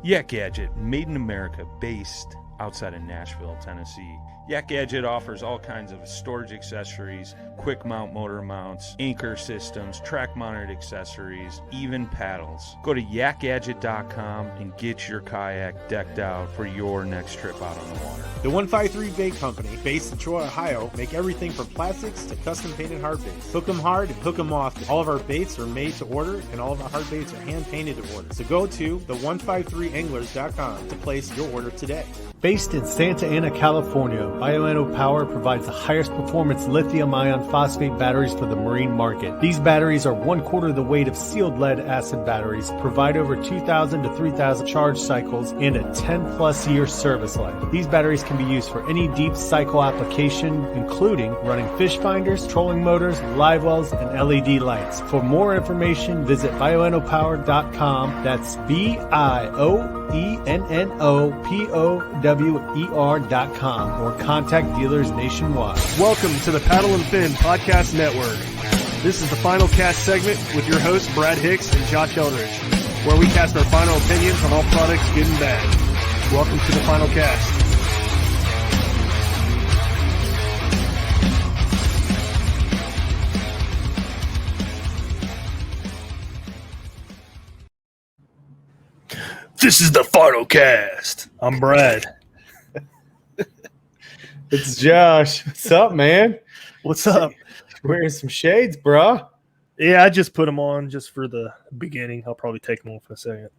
Yak Gadget, made in America, based outside of Nashville, Tennessee. Yak Gadget offers all kinds of storage accessories, quick mount motor mounts, anchor systems, track mounted accessories, even paddles. Go to yakgadget.com and get your kayak decked out for your next trip out on the water. The 153 Bait Company, based in Troy, Ohio, make everything from plastics to custom painted hard baits. Hook 'em hard and hook 'em often. All of our baits are made to order and all of our hard baits are hand painted to order. So go to the153anglers.com to place your order today. Based in Santa Ana, California, Bioenno Power provides the highest performance lithium-ion phosphate batteries for the marine market. These batteries are 1/4 the weight of sealed lead acid batteries, provide over 2,000 to 3,000 charge cycles, and a 10-plus year service life. These batteries can be used for any deep cycle application, including running fish finders, trolling motors, live wells, and LED lights. For more information, visit bioennopower.com. That's BIOENNOPOWER.com or contact dealers nationwide. Welcome to the Paddle and Fin Podcast Network. This is the final cast segment with your hosts Brad Hicks and Josh Eldridge, where we cast our final opinions on all products, good and bad. Welcome to the final cast. This is the final cast. I'm Brad. It's Josh. What's up, man? What's up? Wearing some shades, bro. Yeah, I just put them on just for the beginning. I'll probably take them off in a second.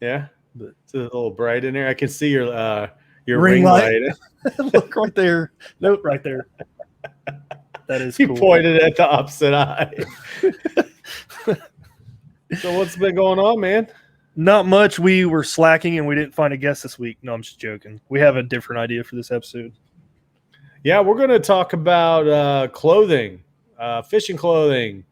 Yeah, but it's a little bright in there. I can see your ring light. Look right there. Nope, right there. That is You cool. pointed at the opposite eye. So what's been going on, man? Not much. We were slacking and we didn't find a guest this week. No, I'm just joking. We have a different idea for this episode. Yeah, we're going to talk about clothing, fishing clothing,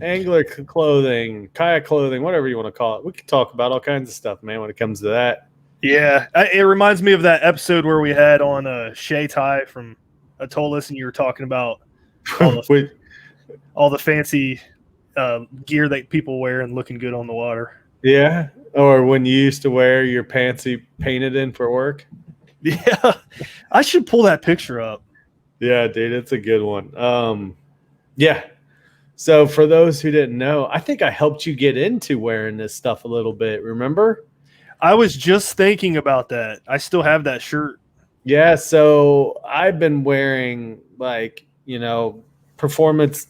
angler clothing, kayak clothing, whatever you want to call it. We can talk about all kinds of stuff, man, when it comes to that. Yeah, it reminds me of that episode where we had on Shay Ty from Atollis, and you were talking about all the fancy gear that people wear and looking good on the water. Yeah, or when you used to wear your pants you painted in for work. Yeah, I should pull that picture up. Yeah, dude, it's a good one. Yeah. So for those who didn't know, I think I helped you get into wearing this stuff a little bit. Remember? I was just thinking about that. I still have that shirt. Yeah. So I've been wearing performance.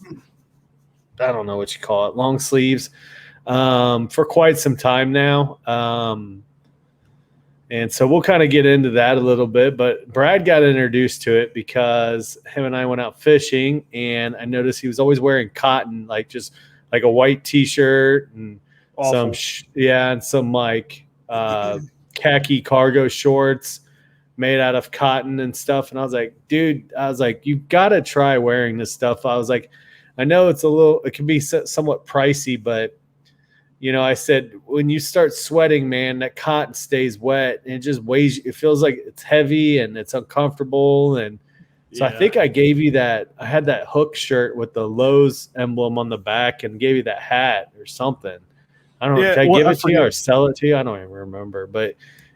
I don't know what you call it, long sleeves, for quite some time now. And so we'll kind of get into that a little bit, but Brad got introduced to it because him and I went out fishing, and I noticed he was always wearing cotton, just like a white T-shirt and Awful. some khaki cargo shorts made out of cotton and stuff. And I was like, dude, you've got to try wearing this stuff. I was like, I know it can be somewhat pricey, but I said, when you start sweating, man, that cotton stays wet and it just weighs. It feels like it's heavy and it's uncomfortable. And so I think I gave you that. I had that hook shirt with the Lowe's emblem on the back and gave you that hat or something. I don't know. Did I give it to you or sell it to you? I don't even remember. But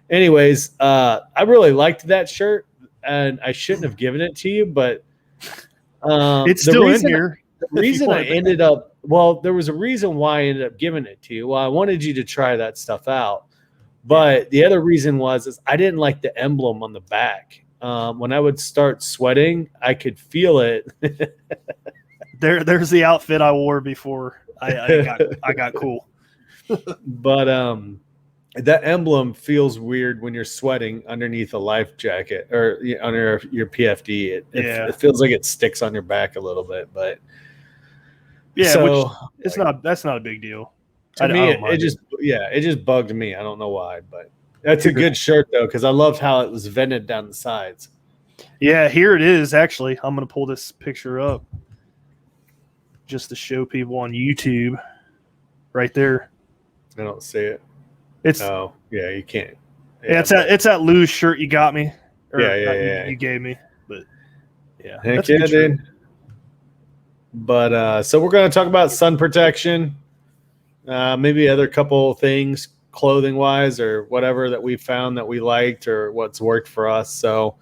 anyways, I really liked that shirt and I shouldn't have given it to you, but it's still in here. The reason I ended up, there was a reason why I ended up giving it to you. Well, I wanted you to try that stuff out. But the other reason is I didn't like the emblem on the back. When I would start sweating, I could feel it. There's the outfit I wore before I got cool. But that emblem feels weird when you're sweating underneath a life jacket or under your PFD. It feels like it sticks on your back a little bit, but yeah, so that's not a big deal. To me, it just bugged me. I don't know why, but that's a good shirt though, because I loved how it was vented down the sides. Yeah, here it is. Actually, I'm gonna pull this picture up just to show people on YouTube. Right there. I don't see it. You can't. Yeah, it's that Lou's shirt you got me. You gave me. But yeah, heck yeah, dude. But so we're going to talk about sun protection, maybe other couple things, clothing wise or whatever that we found that we liked or what's worked for us. So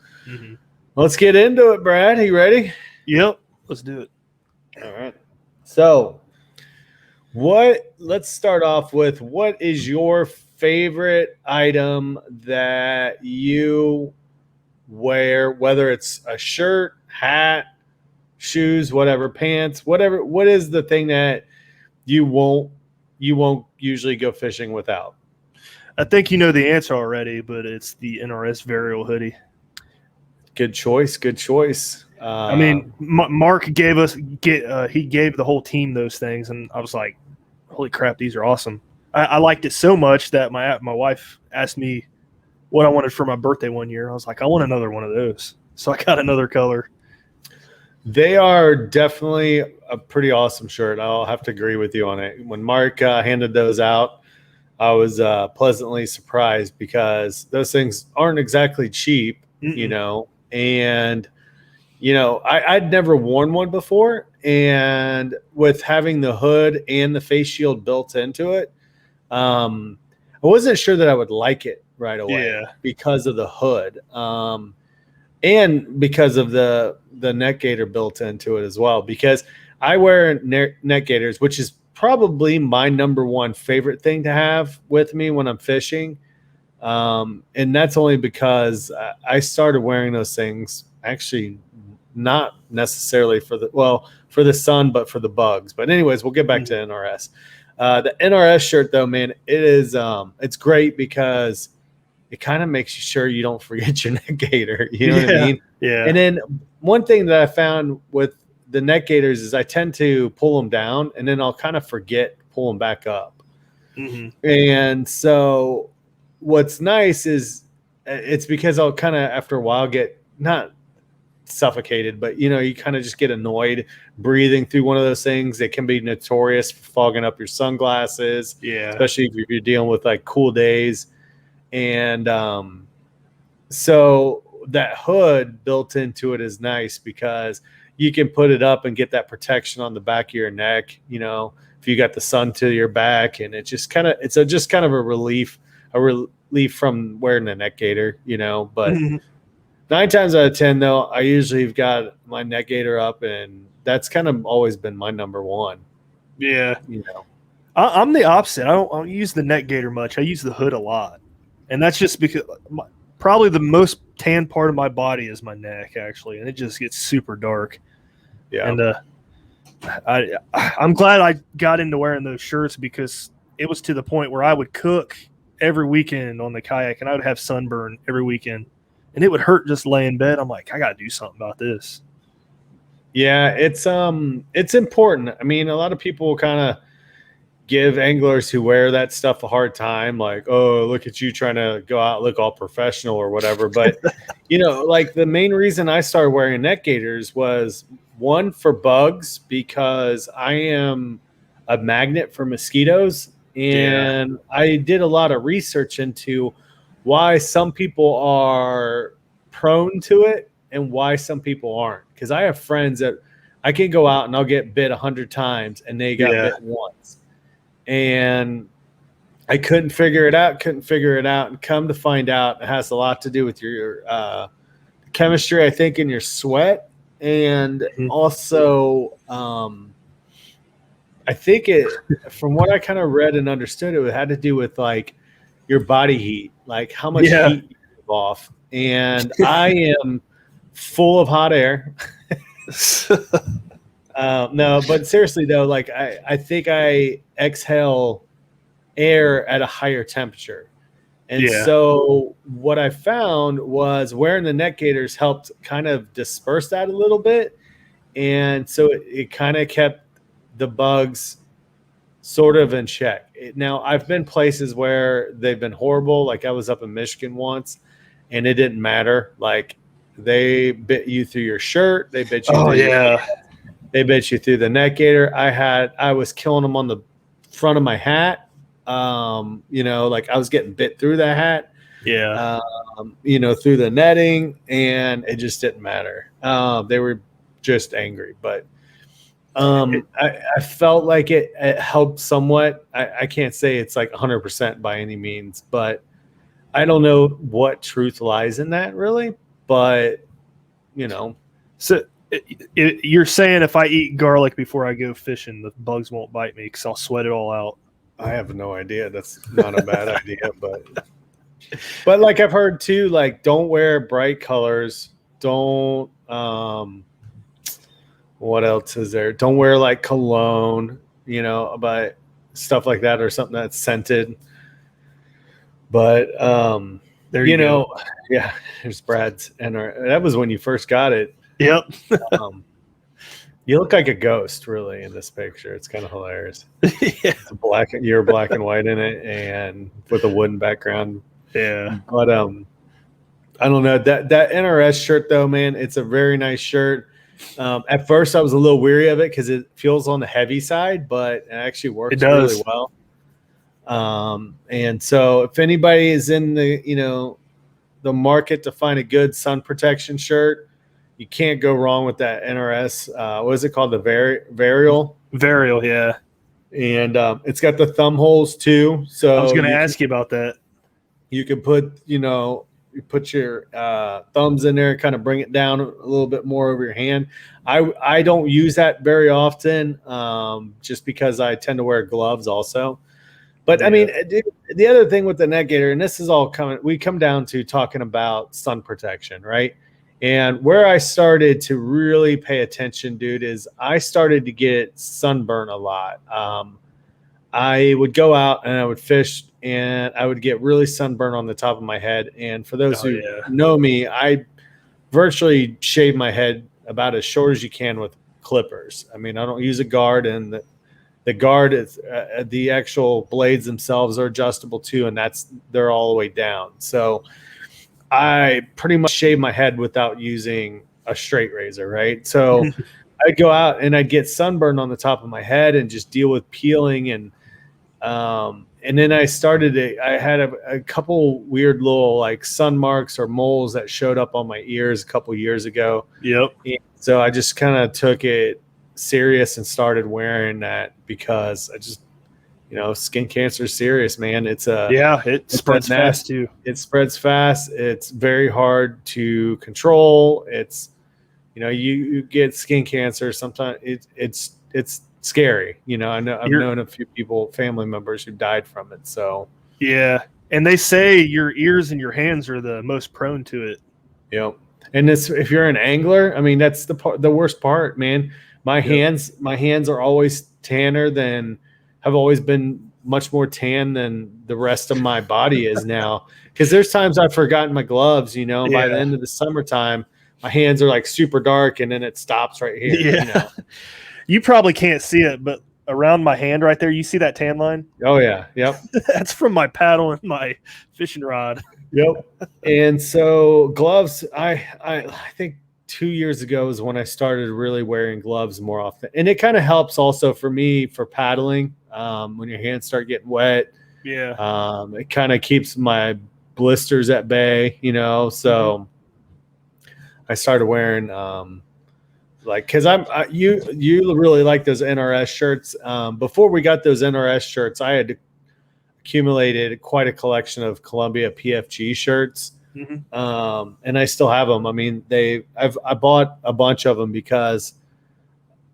let's get into it, Brad. You ready? Yep. Let's do it. All right. So let's start off with, what is your favorite item that you wear, whether it's a shirt, hat, shoes, whatever, pants, whatever? What is the thing that you won't usually go fishing without? I think you know the answer already, but it's the NRS Varial hoodie. Good choice. I mean, Mark gave he gave the whole team those things, and I was like, holy crap, these are awesome. I liked it so much that my wife asked me what I wanted for my birthday one year. I was like, I want another one of those. So I got another color. They are definitely a pretty awesome shirt. I'll have to agree with you on it. When Mark handed those out, I was pleasantly surprised because those things aren't exactly cheap, you know, and, you know, I'd never worn one before. And with having the hood and the face shield built into it, I wasn't sure that I would like it right away because of the hood. And because of the neck gaiter built into it as well, because I wear neck gaiters, which is probably my number one favorite thing to have with me when I'm fishing. And that's only because I started wearing those things actually not necessarily for the sun, but for the bugs. But anyways, we'll get back to NRS. The NRS shirt though, man, it is it's great because it kind of makes you sure you don't forget your neck gaiter. You know what I mean? Yeah. And then one thing that I found with the neck gaiters is I tend to pull them down and then I'll kind of forget pull them back up. And so what's nice is it's because I'll kind of after a while get not suffocated, but you know, you kind of just get annoyed breathing through one of those things. They can be notorious for fogging up your sunglasses, especially if you're dealing with like cool days. And so that hood built into it is nice because you can put it up and get that protection on the back of your neck, you know, if you got the sun to your back, and it's just kind of a relief from wearing a neck gaiter, you know. But 9 times out of 10 though, I usually have got my neck gaiter up, and that's kind of always been my number one. Yeah. You know, I'm the opposite. I don't use the neck gaiter much. I use the hood a lot. And that's just because probably the most tan part of my body is my neck, actually, and it just gets super dark. Yeah. And I'm glad I got into wearing those shirts because it was to the point where I would cook every weekend on the kayak, and I would have sunburn every weekend, and it would hurt just laying in bed. I'm like, I got to do something about this. Yeah, it's important. I mean, a lot of people kind of give anglers who wear that stuff a hard time, like, oh, look at you trying to go out look all professional or whatever. But you know, like the main reason I started wearing neck gaiters was one, for bugs, because I am a magnet for mosquitoes, and I did a lot of research into why some people are prone to it and why some people aren't. Because I have friends that I can go out and I'll get bit 100 times and they got bit once. And I couldn't figure it out. And come to find out, it has a lot to do with your chemistry, I think, in your sweat. And also, I think from what I kind of read and understood, it had to do with like your body heat, like how much heat you give off. And I am full of hot air. No, but seriously though, like I think I exhale air at a higher temperature. And so what I found was wearing the neck gaiters helped kind of disperse that a little bit. And so it kind of kept the bugs sort of in check. Now, I've been places where they've been horrible. Like I was up in Michigan once and it didn't matter. Like they bit you through your shirt. They bit you. They bit you through the neck gaiter. I was killing them on the front of my hat. You know, like I was getting bit through the hat. You know, through the netting, and it just didn't matter. They were just angry. But I felt like it helped somewhat. I can't say it's like 100% by any means, but I don't know what truth lies in that really. But, So you're saying if I eat garlic before I go fishing, the bugs won't bite me because I'll sweat it all out. I have no idea. That's not a bad idea, but like I've heard too, like don't wear bright colors. Don't what else is there? Don't wear like cologne, but stuff like that or something that's scented. But there you go. Yeah, there's Brad's, and that was when you first got it. Yep. You look like a ghost, really, in this picture. It's kind of hilarious. Yeah. You're black and white in it, and with a wooden background. Yeah. But I don't know that NRS shirt though, man. It's a very nice shirt. At first, I was a little weary of it because it feels on the heavy side, but it actually works really well. And so, if anybody is in the market to find a good sun protection shirt, you can't go wrong with that NRS. What is it called? The Varial? Varial, yeah. And it's got the thumb holes too. So I was going to ask you about that. You can put, you put your thumbs in there, kind of bring it down a little bit more over your hand. I don't use that very often, just because I tend to wear gloves also. But I mean, the other thing with the Net Gator, and this is all we come down to talking about sun protection, right? And where I started to really pay attention, dude, is I started to get sunburn a lot. I would go out and I would fish, and I would get really sunburned on the top of my head. And for those who know me, I virtually shave my head about as short as you can with clippers. I mean, I don't use a guard, and the guard is the actual blades themselves are adjustable too, and they're all the way down. So I pretty much shave my head without using a straight razor, right? So I'd go out and I'd get sunburned on the top of my head and just deal with peeling, and then I had a couple weird little like sun marks or moles that showed up on my ears a couple years ago. Yep. And so I just kind of took it serious and started wearing that because I just, skin cancer is serious, man. It spreads fast too. It spreads fast. It's very hard to control. It's, you get skin cancer. Sometimes it's scary. I've known a few people, family members who died from it. So yeah. And they say your ears and your hands are the most prone to it. Yep. And if you're an angler, I mean, that's the worst part, man. My hands are always have always been much more tan than the rest of my body is now. Because there's times I've forgotten my gloves, by the end of the summertime, my hands are like super dark, and then it stops right here. Yeah. You probably can't see it, but around my hand right there, you see that tan line? Oh yeah. Yep. That's from my paddle and my fishing rod. Yep. And so gloves, I think 2 years ago is when I started really wearing gloves more often. And it kind of helps also for me for paddling. When your hands start getting wet, it kind of keeps my blisters at bay, so I started wearing, cause you really like those NRS shirts. Before we got those NRS shirts, I had accumulated quite a collection of Columbia PFG shirts. And I still have them. I mean, I bought a bunch of them because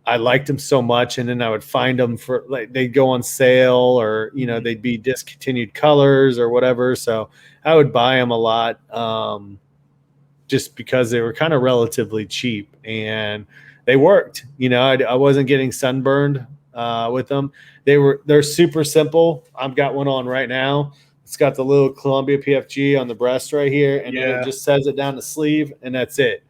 I liked them so much, and then I would find them for they'd go on sale, or they'd be discontinued colors or whatever. So I would buy them a lot, just because they were kind of relatively cheap and they worked. I wasn't getting sunburned with them. They're super simple. I've got one on right now. It's got the little Columbia PFG on the breast right here, and then it just says it down the sleeve, and that's it.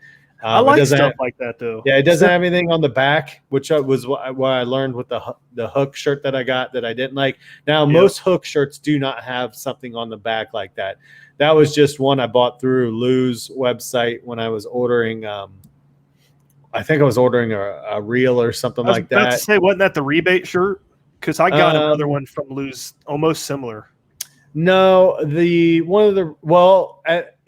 I like stuff like that, though. Yeah, it doesn't have anything on the back, which was what I learned with the hook shirt that I got that I didn't like. Now, most hook shirts do not have something on the back like that. That was just one I bought through Lou's website when I was ordering. I think I was ordering a reel or something like that. I was about to say, wasn't that the rebate shirt? Because I got another one from Lou's, almost similar. No, it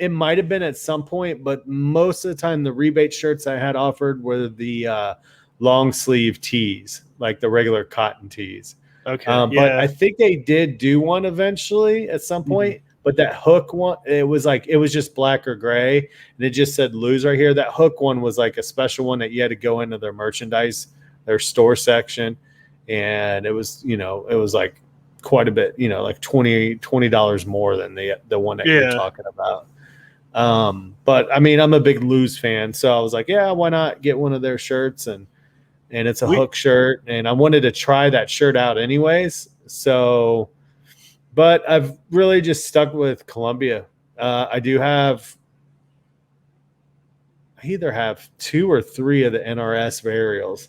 might have been at some point, but most of the time the rebate shirts I had offered were the long sleeve tees, like the regular cotton tees. Okay. But I think they did do one eventually at some point. But that hook one, it was just black or gray, and it just said lose right here. That hook one was like a special one that you had to go into their merchandise, their store section, and it was like quite a bit, like $20 more than the one that you're talking about. But I mean, I'm a big Lose fan, so I was like, yeah, why not get one of their shirts? And it's a hook shirt, and I wanted to try that shirt out anyways. So, but I've really just stuck with Columbia. I either have 2 or 3 of the NRS varials.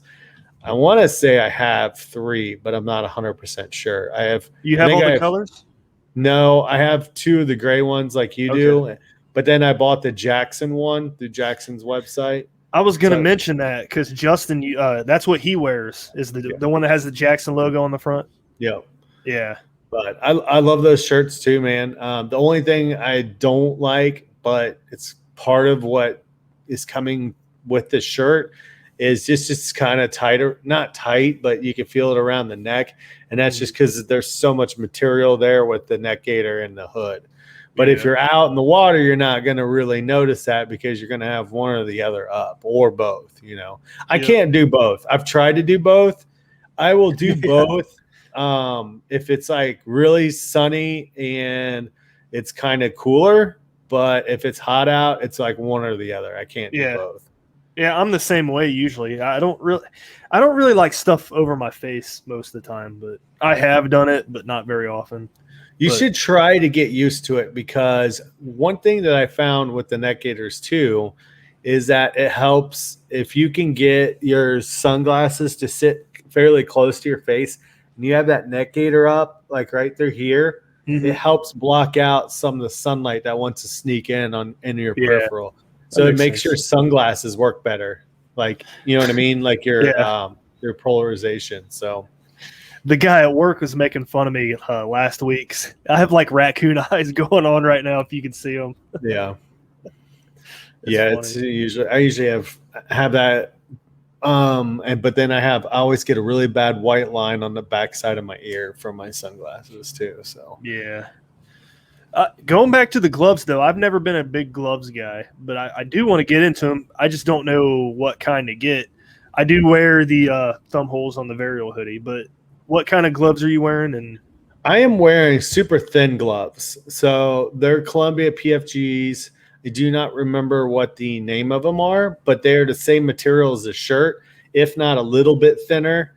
I want to say I have 3, but I'm not 100% sure. You have all the colors? No, I have 2 of the gray ones like you do. But then I bought the Jackson one through Jackson's website. I was going to mention that because Justin, that's what he wears, is the one that has the Jackson logo on the front. Yep. Yeah. But I love those shirts too, man. The only thing I don't like, but it's part of what is coming with the shirt, is just kind of tighter, not tight, but you can feel it around the neck. And that's just because there's so much material there with the neck gaiter and the hood. But if you're out in the water, you're not going to really notice that because you're going to have one or the other up, or both. I can't do both. I've tried to do both. I will do both if it's like really sunny and it's kind of cooler. But if it's hot out, it's like one or the other. I can't do both. Yeah, I'm the same way usually. I don't really like stuff over my face most of the time, but I have done it, but not very often. You should try to get used to it, because one thing that I found with the neck gaiters too is that it helps if you can get your sunglasses to sit fairly close to your face and you have that neck gaiter up like right through here. It helps block out some of the sunlight that wants to sneak into your peripheral. So it makes your sunglasses work better. Like, you know what I mean? Like your polarization. So the guy at work was making fun of me last week. I have like raccoon eyes going on right now, if you can see them. Yeah. It's usually, I usually have that. But then I always get a really bad white line on the backside of my ear from my sunglasses too. So yeah. Going back to the gloves though, I've never been a big gloves guy, but I do want to get into them. I just don't know what kind to get. I do wear the thumb holes on the Varial hoodie, but what kind of gloves are you wearing? And I am wearing super thin gloves. So they're Columbia PFGs. I do not remember what the name of them are, but they're the same material as the shirt, if not a little bit thinner.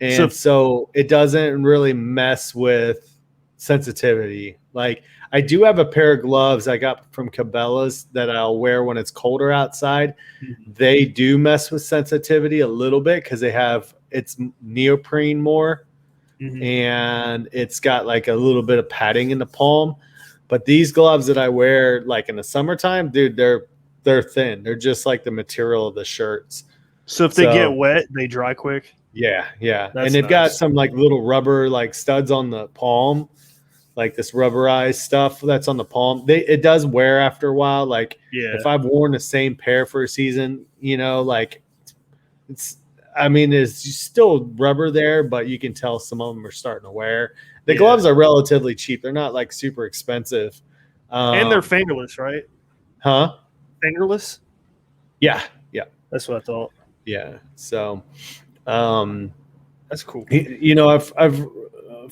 And so it doesn't really mess with sensitivity. Like, I do have a pair of gloves I got from Cabela's that I'll wear when it's colder outside. They do mess with sensitivity a little bit because it's neoprene more, and it's got like a little bit of padding in the palm. But these gloves that I wear like in the summertime, dude, they're thin. They're just like the material of the shirts. So if they get wet, they dry quick? Yeah. And they've got some like little rubber like studs on the palm, like this rubberized stuff that's on the palm. It does wear after a while. Like if I've worn the same pair for a season, like there's still rubber there, but you can tell some of them are starting to wear. The gloves are relatively cheap. They're not like super expensive. And they're fingerless, right? Huh? Fingerless? Yeah. That's what I thought. Yeah. So that's cool. I've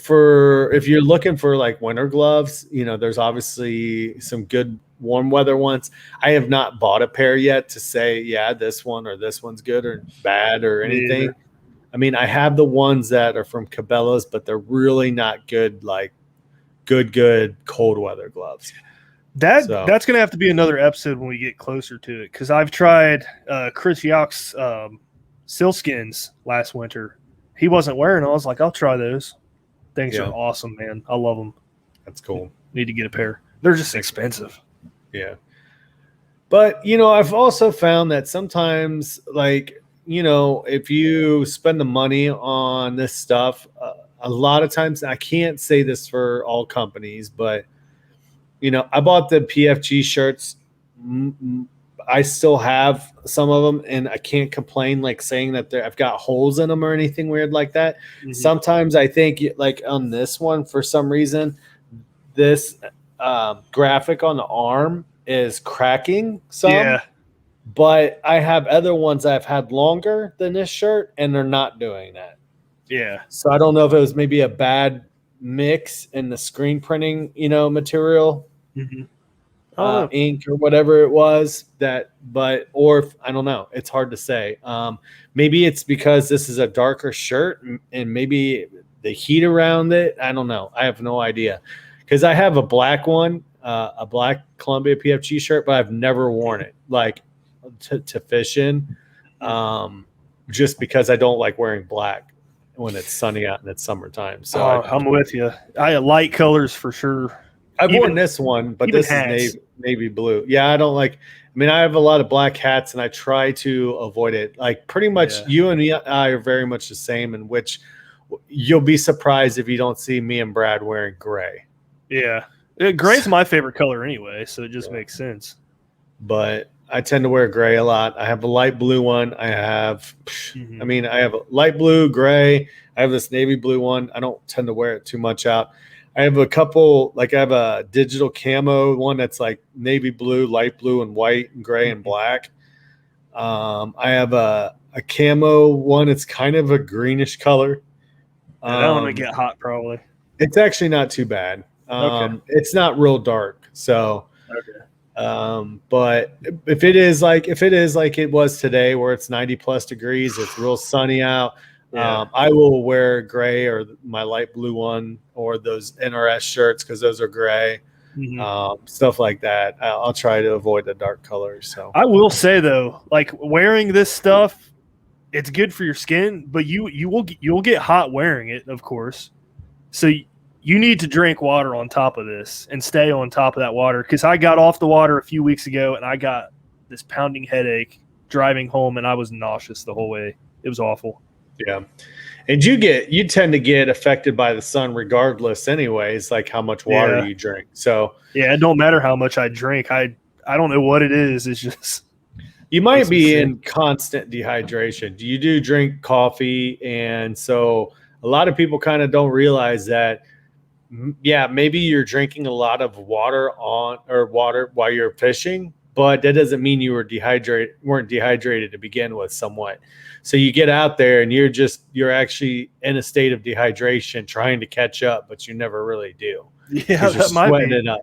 if you're looking for like winter gloves, there's obviously some good warm weather ones. I have not bought a pair yet to say, this one or this one's good or bad or anything. Yeah. I mean, I have the ones that are from Cabela's, but they're really not good, like good cold weather gloves. That's going to have to be another episode when we get closer to it, because I've tried Chris Yock's sealskins last winter. He wasn't wearing them. I was like, I'll try those. Things are awesome, man. I love them. That's cool. Need to get a pair. They're just expensive. Yeah. But, I've also found that sometimes, like, if you spend the money on this stuff, a lot of times, I can't say this for all companies, but, I bought the PFG shirts I still have some of them, and I can't complain like saying that I've got holes in them or anything weird like that. Mhm. Sometimes I think like on this one, for some reason, this graphic on the arm is cracking some. Yeah. But I have other ones I've had longer than this shirt, and they're not doing that. Yeah. So I don't know if it was maybe a bad mix in the screen printing, material, Mm-hmm. ink or whatever it was or if, I don't know. It's hard to say. Maybe it's because this is a darker shirt and maybe the heat around it. I don't know. I have no idea. Because I have a black one, a black Columbia PFG shirt, but I've never worn it like to fish in, just because I don't like wearing black when it's sunny out and it's summertime. So I'm with you. I light colors for sure. I've worn this one, but this is navy blue. Yeah, I don't like. I mean, I have a lot of black hats, and I try to avoid it. Like pretty much, you and I are very much the same. In which you'll be surprised if you don't see me and Brad wearing gray. Yeah, gray's my favorite color anyway, so it just makes sense. But I tend to wear gray a lot. I have a light blue one. I have, I mean, I have a light blue, gray. I have this navy blue one. I don't tend to wear it too much out. I have a couple, like I have a digital camo one that's like navy blue, light blue, and white, and gray, and black. I have a camo one. It's kind of a greenish color. I don't want to get hot, probably. It's actually not too bad. Okay. It's not real dark. So, Okay. but if it is like it was today, where it's 90 plus degrees, it's real sunny out. I will wear gray or my light blue one or those NRS shirts because those are gray, stuff like that. I'll try to avoid the dark colors. So I will say though, like wearing this stuff, it's good for your skin, but you'll get hot wearing it, of course. So you need to drink water on top of this and stay on top of that water. Because I got off the water a few weeks ago and I got this pounding headache driving home, and I was nauseous the whole way. It was awful. Yeah. And you tend to get affected by the sun regardless anyways, like how much water you drink. So yeah, it don't matter how much I drink. I don't know what it is. It's just you might be in constant dehydration. You do drink coffee, and so a lot of people kind of don't realize that maybe you're drinking a lot of water while you're fishing, but that doesn't mean you weren't dehydrated to begin with somewhat. So you get out there and you're actually in a state of dehydration trying to catch up, but you never really do. Yeah, you're sweating it up,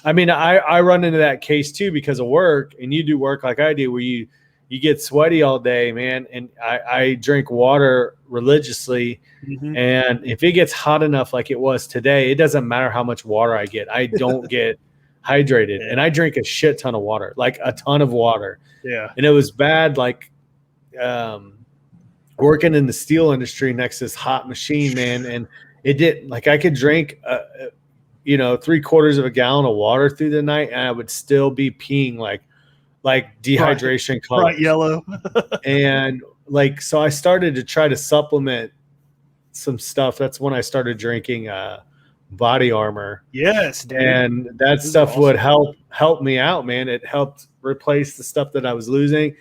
I mean, I run into that case too because of work, and you do work like I do where you get sweaty all day, man. And I drink water religiously. And if it gets hot enough like it was today, it doesn't matter how much water I get. I don't get hydrated. And I drink a shit ton of water, like a ton of water. Yeah. And it was bad, like working in the steel industry next to this hot machine, man. And it did, like, I could drink 3/4 of a gallon of water through the night, and I would still be peeing like dehydration colors. Bright yellow. And like, so I started to try to supplement some stuff. That's when I started drinking body armor. Yes, dude. And that stuff would help me out, man. It helped replace the stuff that I was losing.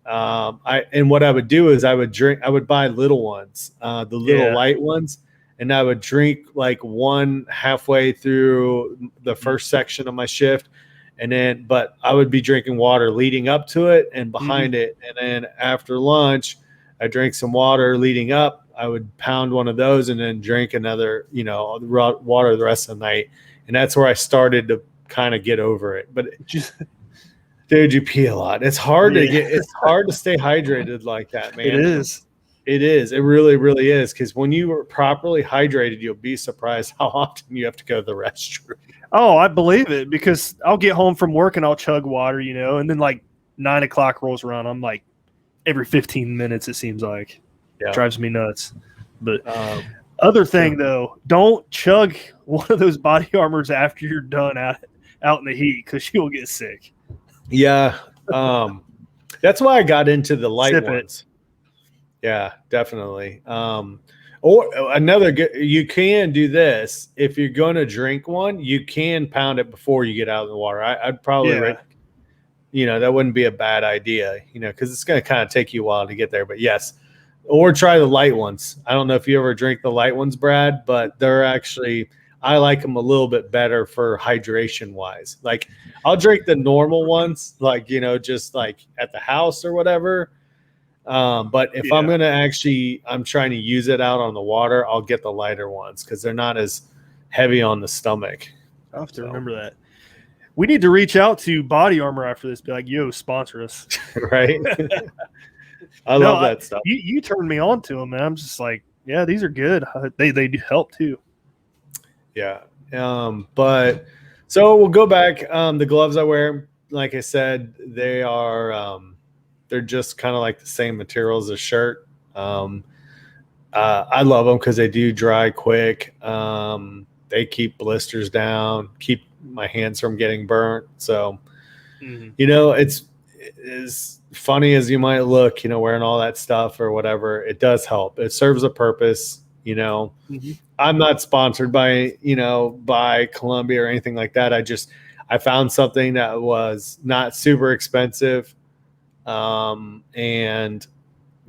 And what I would do is I would buy little ones, the little light ones, and I would drink like one halfway through the first section of my shift. But I would be drinking water leading up to it and behind it. And then after lunch, I drank some water leading up. I would pound one of those and then drink another, water the rest of the night. And that's where I started to kind of get over it. But dude, you pee a lot. It's hard it's hard to stay hydrated like that, man. It is. It is. It really, really is. Because when you are properly hydrated, you'll be surprised how often you have to go to the restroom. Oh, I believe it, because I'll get home from work and I'll chug water, and then like 9 o'clock rolls around. I'm like every 15 minutes, it seems like. It drives me nuts. But other thing, though, don't chug one of those body armors after you're done out in the heat, because you'll get sick. Yeah. That's why I got into the light ones. Yeah, definitely. Or you can do this. If you're going to drink one, you can pound it before you get out of the water. I'd probably that wouldn't be a bad idea, because it's going to kind of take you a while to get there. But yes, or try the light ones. I don't know if you ever drink the light ones, Brad, but they're actually, I like them a little bit better for hydration wise. Like I'll drink the normal ones, like, just like at the house or whatever. But if I'm going to I'm trying to use it out on the water, I'll get the lighter ones because they're not as heavy on the stomach. I'll have to remember that. We need to reach out to Body Armor after this. Be like, yo, sponsor us. Right? I love that stuff. You turned me on to them, and I'm just like, yeah, these are good. They do help too. Yeah. But so we'll go back. The gloves I wear, like I said, they are they're just kind of like the same material as a shirt. I love them because they do dry quick. They keep blisters down, keep my hands from getting burnt. So, it's as funny as you might look, wearing all that stuff or whatever, it does help. It serves a purpose. I'm not sponsored by Columbia or anything like that. I found something that was not super expensive. And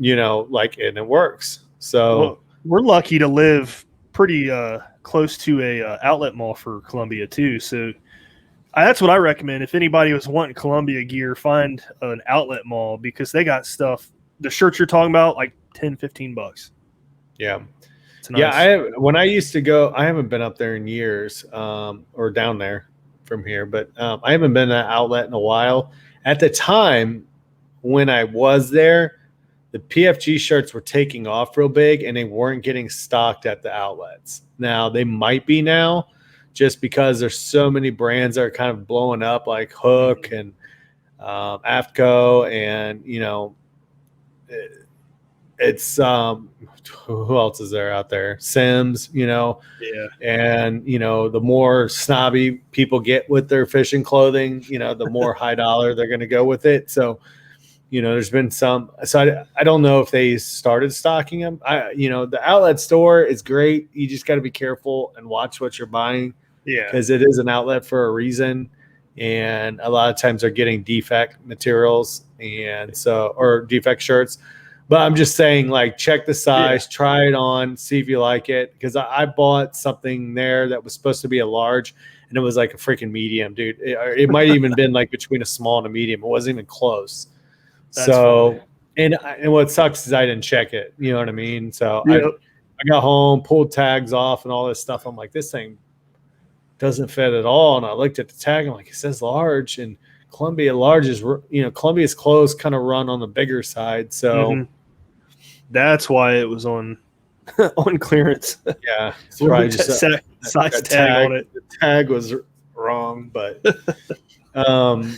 it works. So we're lucky to live pretty close to a outlet mall for Columbia too. So that's what I recommend. If anybody was wanting Columbia gear, find an outlet mall because they got stuff. The shirts you're talking about, like $10-15. Yeah. Nice. Yeah. When I used to go, I haven't been up there in years, or down there from here, but I haven't been at an outlet in a while. At the time when I was there, the PFG shirts were taking off real big and they weren't getting stocked at the outlets. Now they might be now, just because there's so many brands that are kind of blowing up, like Hook and AFTCO, and it's who else is there out there? Sims, and the more snobby people get with their fishing clothing, the more high dollar they're going to go with it. So, there's been some. So I don't know if they started stocking them. The outlet store is great. You just got to be careful and watch what you're buying. Yeah, because it is an outlet for a reason, and a lot of times they're getting defect materials or defect shirts. But I'm just saying, check the size, try it on, see if you like it. Because I bought something there that was supposed to be a large, and it was like a freaking medium, dude. It might even been like between a small and a medium. It wasn't even close. That's funny. And what sucks is I didn't check it. You know what I mean? So I got home, pulled tags off, and all this stuff. I'm like, this thing doesn't fit at all. And I looked at the tag. I'm like, it says large, and Columbia large is, Columbia's clothes kind of run on the bigger side. So that's why it was on clearance. Yeah. It's probably just size tag on it. The tag was wrong, but, and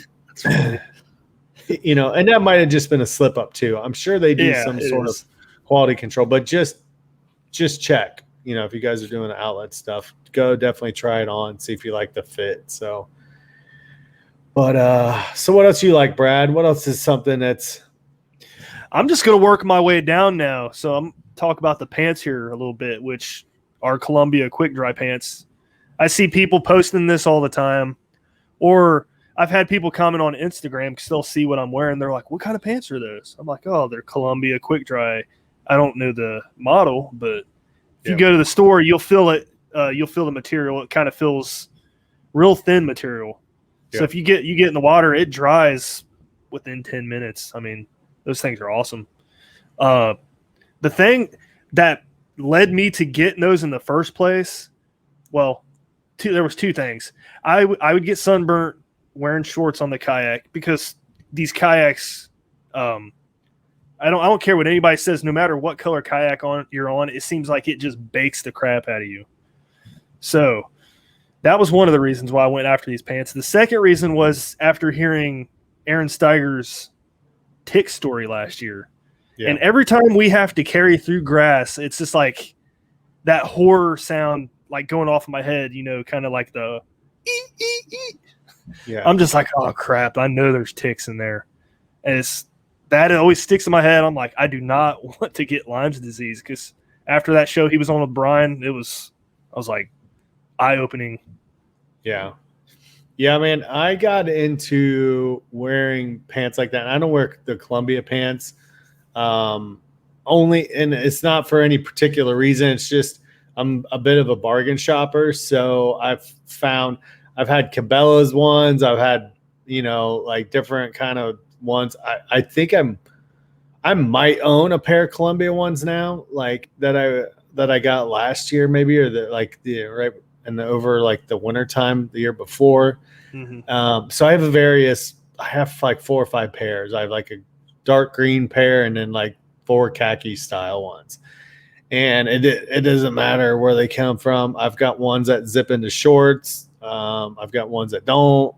that might've just been a slip up too. I'm sure they do some sort of quality control, but just check, if you guys are doing the outlet stuff, go definitely try it on, see if you like the fit. So, but, so what else you like, Brad? What else is something that's, I'm just going to work my way down now. So I'm talk about the pants here a little bit, which are Columbia quick dry pants. I see people posting this all the time, or I've had people comment on Instagram because they'll see what I'm wearing. They're like, what kind of pants are those? I'm like, oh, they're Columbia quick dry. I don't know the model, but if you go to the store, you'll feel it. You'll feel the material. It kind of feels real thin material. So if you get in the water, it dries within 10 minutes. I mean, those things are awesome. The thing that led me to getting those in the first place, there was two things. I would get sunburnt wearing shorts on the kayak because these kayaks, I don't care what anybody says. No matter what color kayak you're on, it seems like it just bakes the crap out of you. So that was one of the reasons why I went after these pants. The second reason was after hearing Aaron Steiger's tick story last year. Yeah. And every time we have to carry through grass, it's just like that horror sound like going off in my head, kind of like the Yeah. I'm just like, oh crap, I know there's ticks in there. And it always sticks in my head. I'm like, I do not want to get Lyme's disease, because after that show he was on with Brian, I was like eye-opening. Yeah. Yeah, man, I got into wearing pants like that. I don't wear the Columbia pants. Only, and it's not for any particular reason. It's just I'm a bit of a bargain shopper. So I've had Cabela's ones. I've had, like different kind of ones. I think I might own a pair of Columbia ones now, like that I got last year maybe, or right over like the winter time the year before. So I have like 4 or 5 pairs. I have like a dark green pair and then like 4 khaki style ones. And it doesn't matter where they come from. I've got ones that zip into shorts. I've got ones that don't.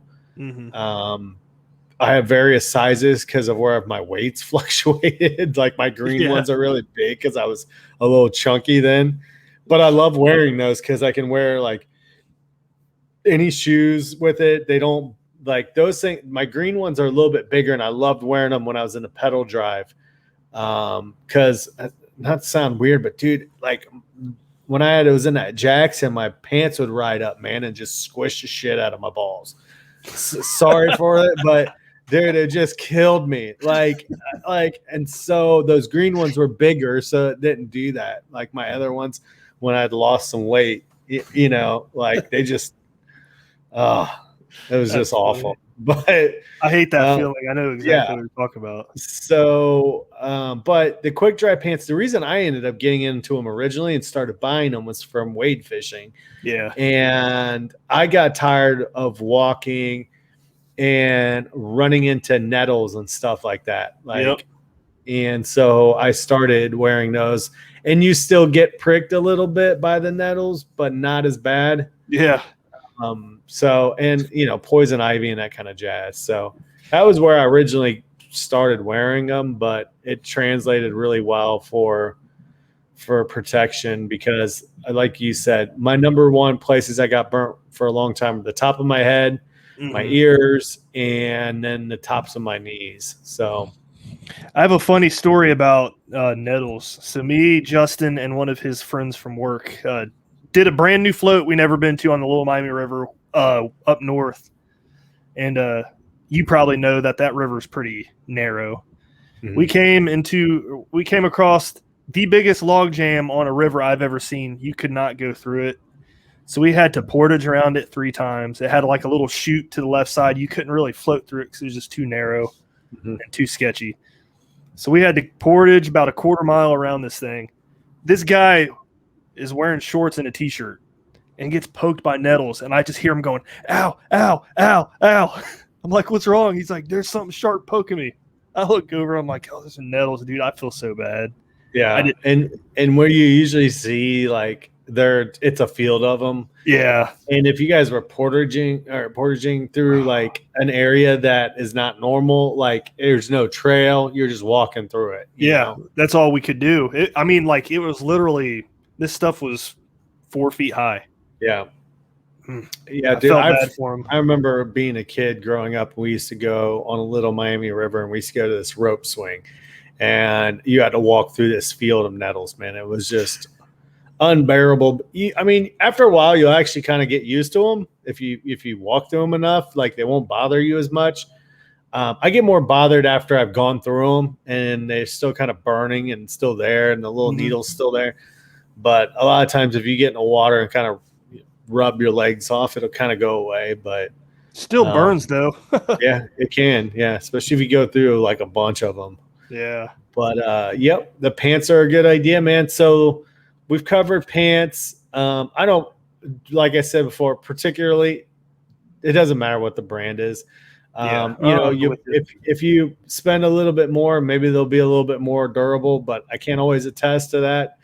I have various sizes because of where my weights fluctuated. Like my green ones are really big because I was a little chunky then. But I love wearing those because I can wear like any shoes with it. They don't like those things. My green ones are a little bit bigger, and I loved wearing them when I was in the pedal drive. Because not to sound weird, but dude, like when I was in that Jackson, my pants would ride up, man, and just squish the shit out of my balls. Sorry for it, but dude, it just killed me. Like, and so those green ones were bigger, so it didn't do that. Like my other ones, when I'd lost some weight, like they just, it was just awful. But I hate that feeling. I know exactly what you're talking about. So, but the quick dry pants, the reason I ended up getting into them originally and started buying them was from wade fishing. Yeah. And I got tired of walking and running into nettles and stuff like that. And so I started wearing those, and you still get pricked a little bit by the nettles, but not as bad. Yeah. So, and poison ivy and that kind of jazz. So that was where I originally started wearing them, but it translated really well for protection because, like you said, my number one places I got burnt for a long time were the top of my head, my ears, and then the tops of my knees. So I have a funny story about nettles. So me, Justin, and one of his friends from work did a brand new float we never been to on the Little Miami River up north. And you probably know that river is pretty narrow. We came across the biggest log jam on a river I've ever seen. You could not go through it. So we had to portage around it 3 times. It had like a little chute to the left side. You couldn't really float through it because it was just too narrow and too sketchy. So we had to portage about a quarter mile around this thing. This guy is wearing shorts and a T-shirt and gets poked by nettles, and I just hear him going, ow, ow, ow, ow. I'm like, what's wrong? He's like, there's something sharp poking me. I look over, I'm like, oh, there's some nettles, dude. I feel so bad. Yeah, and where you usually see like it's a field of them. Yeah, and if you guys were portaging through like an area that is not normal, like there's no trail, you're just walking through it. You know? That's all we could do. It was literally, this stuff was 4 feet high. Yeah. Yeah, I dude, felt bad for him. I remember being a kid growing up. We used to go on a Little Miami River, and we used to go to this rope swing, and you had to walk through this field of nettles, man. It was just unbearable. After a while, you'll actually kind of get used to them if you walk through them enough. Like they won't bother you as much. I get more bothered after I've gone through them, and they're still kind of burning and still there, and the little needle's still there. But a lot of times, if you get in the water and kind of rub your legs off, it'll kind of go away. But still burns though. Yeah, it can. Yeah, especially if you go through like a bunch of them. Yeah. But the pants are a good idea, man. So we've covered pants. I don't, like I said before, particularly, it doesn't matter what the brand is. If you spend a little bit more, maybe they'll be a little bit more durable, but I can't always attest to that.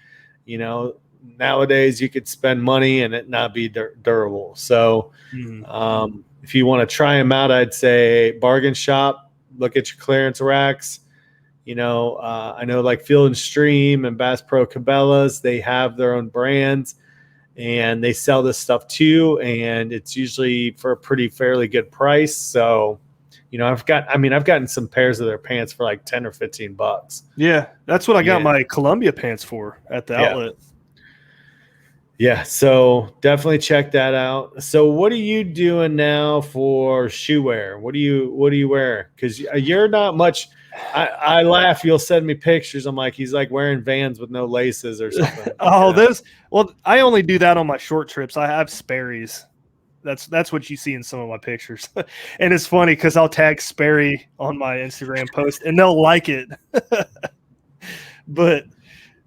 Nowadays you could spend money and it not be durable. So if you want to try them out, I'd say bargain shop, look at your clearance racks. I know like Field and Stream and Bass Pro Cabela's, they have their own brands and they sell this stuff too. And it's usually for a fairly good price. So, I've gotten some pairs of their pants for like 10 or 15 bucks. Yeah. That's what I got my Columbia pants for at the outlet. Yeah, so definitely check that out. So what are you doing now for shoe wear? What do you wear? Because you're not much. I laugh. You'll send me pictures. I'm like, he's like wearing Vans with no laces or something. Oh, those. Well, I only do that on my short trips. I have Sperry's. That's what you see in some of my pictures. And it's funny because I'll tag Sperry on my Instagram post and they'll like it. But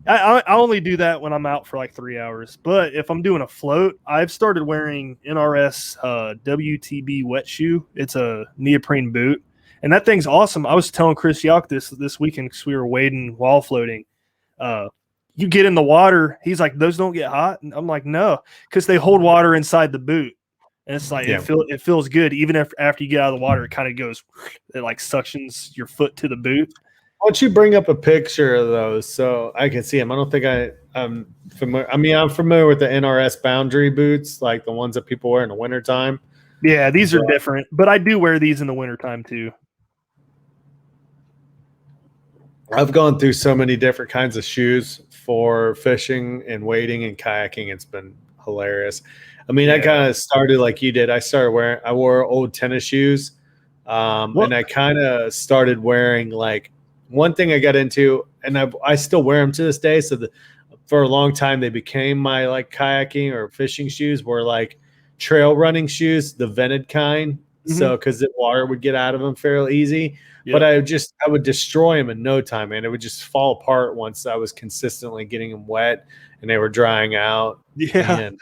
I only do that when I'm out for like 3 hours. But if I'm doing a float, I've started wearing NRS WTB wet shoe. It's a neoprene boot. And that thing's awesome. I was telling Chris Yock this weekend because we were wading while floating. You get in the water. He's like, those don't get hot. And I'm like, no, because they hold water inside the boot. And it's like, it feels good. Even if after you get out of the water, it kind of goes, it like suctions your foot to the boot. Why don't you bring up a picture of those so I can see them? I don't think I'm familiar. I mean, I'm familiar with the NRS boundary boots, like the ones that people wear in the wintertime. Yeah, these are different, but I do wear these in the wintertime too. I've gone through so many different kinds of shoes for fishing and wading and kayaking. It's been hilarious. I mean, I kind of started like you did. I wore old tennis shoes. And I kind of started wearing like, one thing I got into, and I still wear them to this day. So for a long time, they became my like kayaking or fishing shoes, were like trail running shoes, the vented kind. Mm-hmm. So because the water would get out of them fairly easy. Yep. But I would destroy them in no time, man. It would just fall apart once I was consistently getting them wet and they were drying out. Yeah. And,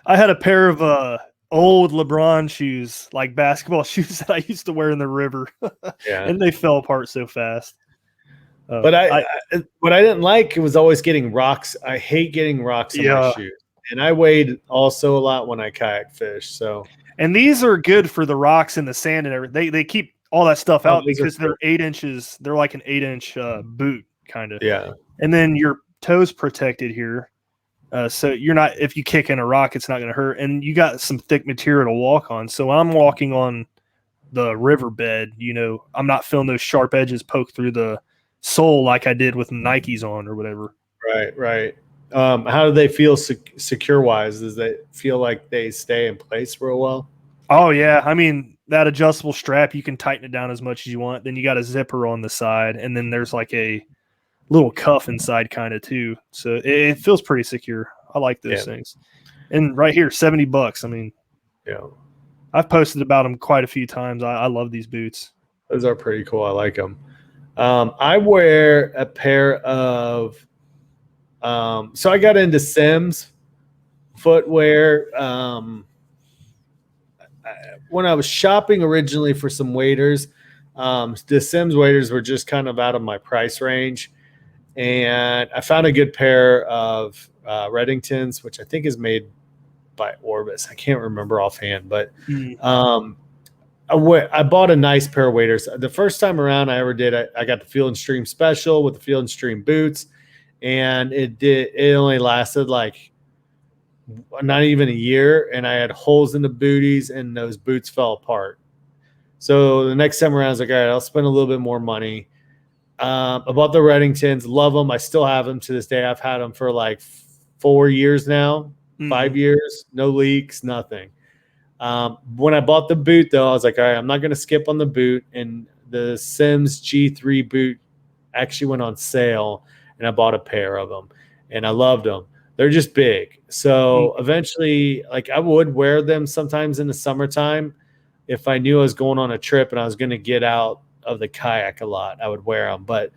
I had a pair of old LeBron shoes, like basketball shoes that I used to wear in the river. And they fell apart so fast. But what I didn't like was always getting rocks. I hate getting rocks in my shoes. And I wade also a lot when I kayak fish. So, and these are good for the rocks and the sand and everything. They keep all that stuff out because they're 8 inches. They're like an 8-inch boot kind of. Yeah. And then your toes protected here. So you're not, if you kick in a rock, it's not going to hurt. And you got some thick material to walk on. So when I'm walking on the riverbed, I'm not feeling those sharp edges poke through the sole like I did with Nikes on or whatever. Right. How do they feel secure wise? Does they feel like they stay in place real well? Oh yeah. I mean, that adjustable strap, you can tighten it down as much as you want. Then you got a zipper on the side. And then there's like a little cuff inside kind of too. So it feels pretty secure. I like those things. And right here, $70. I mean, I've posted about them quite a few times. I love these boots. Those are pretty cool. I like them. I wear a pair of, so I got into Sims footwear. When I was shopping originally for some waders, the Sims waders were just kind of out of my price range. And I found a good pair of Reddingtons, which I think is made by Orbis. I can't remember offhand, but I bought a nice pair of waders. The first time around I ever did, I got the Field and Stream special with the Field and Stream boots, and it only lasted like not even a year, and I had holes in the booties, and those boots fell apart. So the next time around, I was like, all right, I'll spend a little bit more money. I bought the Reddingtons, love them. I still have them to this day. I've had them for like 4 years now, 5 years, no leaks, nothing. When I bought the boot, though, I was like, all right, I'm not going to skip on the boot. And the Sims G3 boot actually went on sale, and I bought a pair of them, and I loved them. They're just big. So eventually, like I would wear them sometimes in the summertime if I knew I was going on a trip and I was going to get out of the kayak a lot. I would wear them, but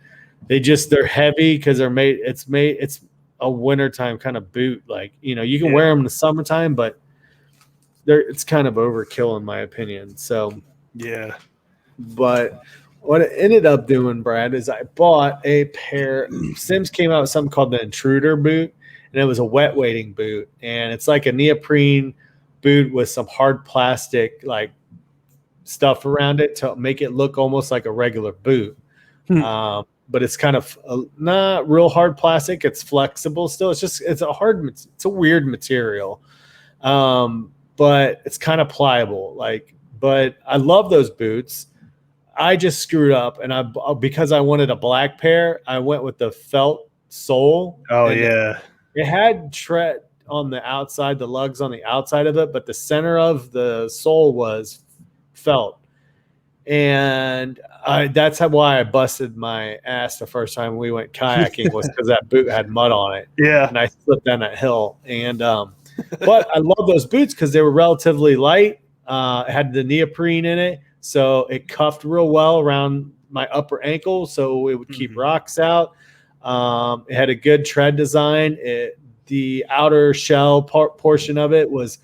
they're heavy because it's a wintertime kind of boot. Like, you can wear them in the summertime, but it's kind of overkill in my opinion. So but what I ended up doing, Brad, is I bought a pair. Sims came out with something called the Intruder boot, and it was a wet wading boot, and it's like a neoprene boot with some hard plastic like stuff around it to make it look almost like a regular boot. But it's kind of not real hard plastic. It's flexible still. It's a weird material. But it's kind of pliable. But I love those boots. I just screwed up, and because I wanted a black pair, I went with the felt sole. Oh yeah. It had on the outside, the lugs on the outside of it, but the center of the sole was felt. And that's why I busted my ass the first time we went kayaking, was because that boot had mud on it. Yeah. And I slipped down that hill. And but I love those boots because they were relatively light. It had the neoprene in it, so it cuffed real well around my upper ankle, so it would keep rocks out. It had a good tread design. The outer shell portion of it was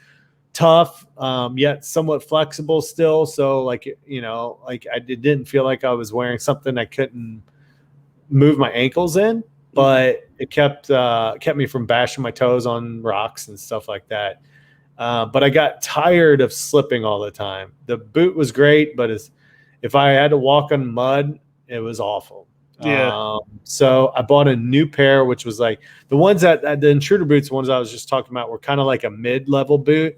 tough, yet somewhat flexible still. So like I didn't feel like I was wearing something I couldn't move my ankles in, but it kept me from bashing my toes on rocks and stuff like that. But I got tired of slipping all the time. The boot was great, but if I had to walk on mud, it was awful. Yeah. So I bought a new pair, which was like the ones that the intruder boots, the ones I was just talking about, were kind of like a mid-level boot.